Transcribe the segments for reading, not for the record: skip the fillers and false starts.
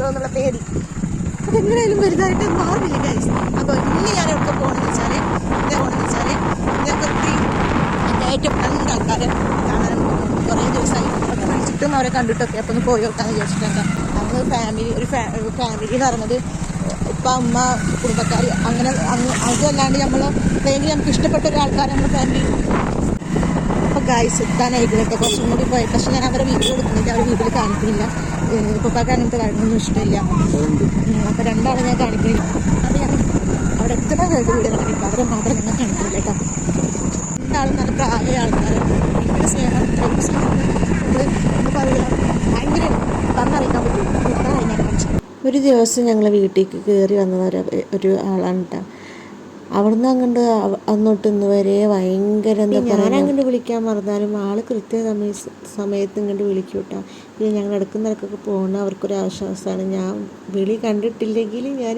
വരുമോ എന്നുള്ള പേടി. അപ്പം എങ്ങനെയായാലും വലുതായിട്ട് മാറില്ല ഗൈസ്. അപ്പോൾ ഇന്ന് ഞാൻ എവിടെ പോകണമെന്ന് വെച്ചാൽ ഞങ്ങൾക്ക് ഏറ്റവും രണ്ട് ആൾക്കാരെ കാണാൻ കുറേ ദിവസമായി വിളിച്ചിട്ടും അവരെ കണ്ടിട്ടൊക്കെ അപ്പോൾ ഒന്ന് പോയി നോക്കാമെന്ന് വിചാരിച്ചിട്ടുണ്ട്. നമ്മൾ ഫാമിലി എന്ന് പറയുന്നത് ഉപ്പ ഉമ്മ കുടുംബക്കാർ അങ്ങനെ അതുമല്ലാണ്ട് നമ്മൾ അല്ലെങ്കിൽ നമുക്ക് ഇഷ്ടപ്പെട്ട ഒരാൾക്കാർ നമ്മുടെ ഫാമിലി. അപ്പോൾ ഗൈസ് എത്താനായിക്കോട്ടെ കുറച്ചും കൂടി പോയി. പക്ഷെ ഞാൻ അവരെ വീട്ടിൽ കൊടുക്കുന്നില്ല, അവരെ വീട്ടിൽ കാണിക്കുന്നില്ല. ഉപ്പക്ക് അങ്ങനത്തെ കാര്യങ്ങളൊന്നും ഇഷ്ടമില്ല. അപ്പോൾ രണ്ടാളെ ഞാൻ കാണിക്കുന്നില്ല. അത് ഞാൻ അവിടെ എത്തണമായിട്ട് വീട് കാണിക്കും, അവരെ മാത്രം ഞാൻ കാണിക്കില്ല കേട്ടോ. രണ്ടാളും നല്ല പ്രായ ആൾക്കാരാണ്. ഭയങ്കര സ്നേഹം ഭയങ്കര പറഞ്ഞറിയിക്കാൻ പറ്റില്ല. ഒരു ദിവസം ഞങ്ങൾ വീട്ടിലേക്ക് കയറി വന്നത് ഒരു ആളാണ് കേട്ടോ. അവിടുന്ന് അങ്ങോട്ട് അന്നോട്ട് ഇന്ന് വരെ ഭയങ്കര എന്താ പറയുക, ഞാൻ അങ്ങോട്ട് വിളിക്കാൻ മറന്നാലും ആൾ സമയത്ത് ഇങ്ങോട്ട് വിളിക്കും കേട്ടോ. പിന്നെ ഞങ്ങൾ ഇടയ്ക്കൊക്കെ പോകുന്ന അവർക്കൊരു ആശ്വാസമാണ്. ഞാൻ വിളി കണ്ടിട്ടില്ലെങ്കിൽ ഞാൻ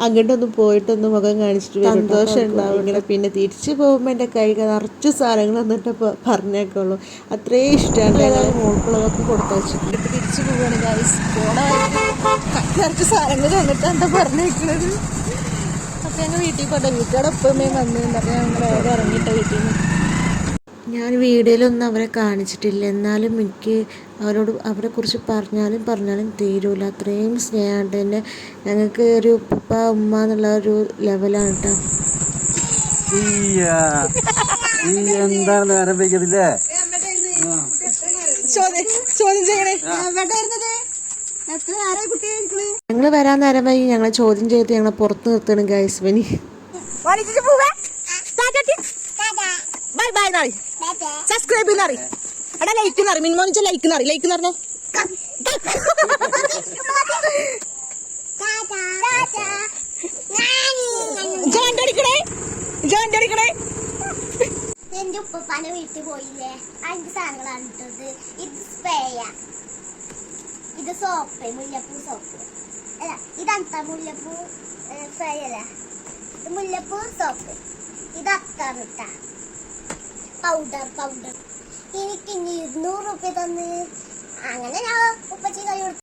അങ്ങോട്ടൊന്ന് പോയിട്ടൊന്ന് മുഖം കാണിച്ചിട്ട് സന്തോഷം ഉണ്ടാവും. ഇങ്ങനെ പിന്നെ തിരിച്ച് പോകുമ്പോൾ എൻ്റെ കൈ നിറച്ച് സാധനങ്ങൾ എന്നിട്ട് പറഞ്ഞേക്കുള്ളൂ. അത്രയും ഇഷ്ടമാണ്. ഞങ്ങൾ മോൾക്കുള്ളതൊക്കെ കൊടുത്തു വെച്ചിട്ടുണ്ട്. ഇപ്പം തിരിച്ച് പോവുകയാണ് ഗൈസ്. പോണ നിറച്ച് സാധനങ്ങൾ തന്നിട്ട് എന്താ പറഞ്ഞേക്കുന്നത്. അപ്പം ഞങ്ങൾ വീട്ടിൽ പോട്ടെ. വീട്ടുകാരുടെ ഒപ്പമേ വന്നു പറഞ്ഞാൽ ഞങ്ങൾ അവിടെ ഇറങ്ങിയിട്ട വീട്ടിൽ നിന്ന്. ഞാൻ വീഡിയോയിലൊന്നും അവരെ കാണിച്ചിട്ടില്ല. എന്നാലും എനിക്ക് അവരെക്കുറിച്ച് പറഞ്ഞാലും തീരൂല. അത്രയും സ്നേഹമായിട്ട് തന്നെ ഞങ്ങൾക്ക് ഒരു ഉപ്പ ഉമ്മ എന്നുള്ള ഒരു ലെവലാണ് കേട്ടോ. ഞങ്ങൾ വരാൻ നേരം വൈകി ഞങ്ങളെ ചോദ്യം ചെയ്ത് ഞങ്ങളെ പുറത്ത് നിർത്തണം ഗൈസ്. ബൈ ബൈ നാളെ സബ്സ്ക്രൈബ് ചെയ്യുന്നറി എടാ ലൈക്ക് എന്നറി മിനിമോനിച്ച ലൈക്ക് എന്നറി ലൈക്ക് എന്ന് പറഞ്ഞോ. എന്റെ ഉപ്പപ്പാന്റെ വീട്ടിൽ പോയില്ലേ, അതിന്റെ സാധനങ്ങളാണ് ഇട്ടത്. ഇത് സ്പ്രേയാ, ഇത് സോപ്പ്, മുല്ലപ്പൂ സോപ്പ് അല്ല, ഇതാ മുല്ലപ്പൂ സ്പ്രേ അല്ല, ഇത് മുല്ലപ്പൂ സോപ്പ്. ഇത് അത്തറിട്ട പൗഡർ. എനിക്ക് 200 രൂപ തന്ന് അങ്ങനെ ഞാൻ ഉപ്പച്ചി കൈ കൊടുത്തു.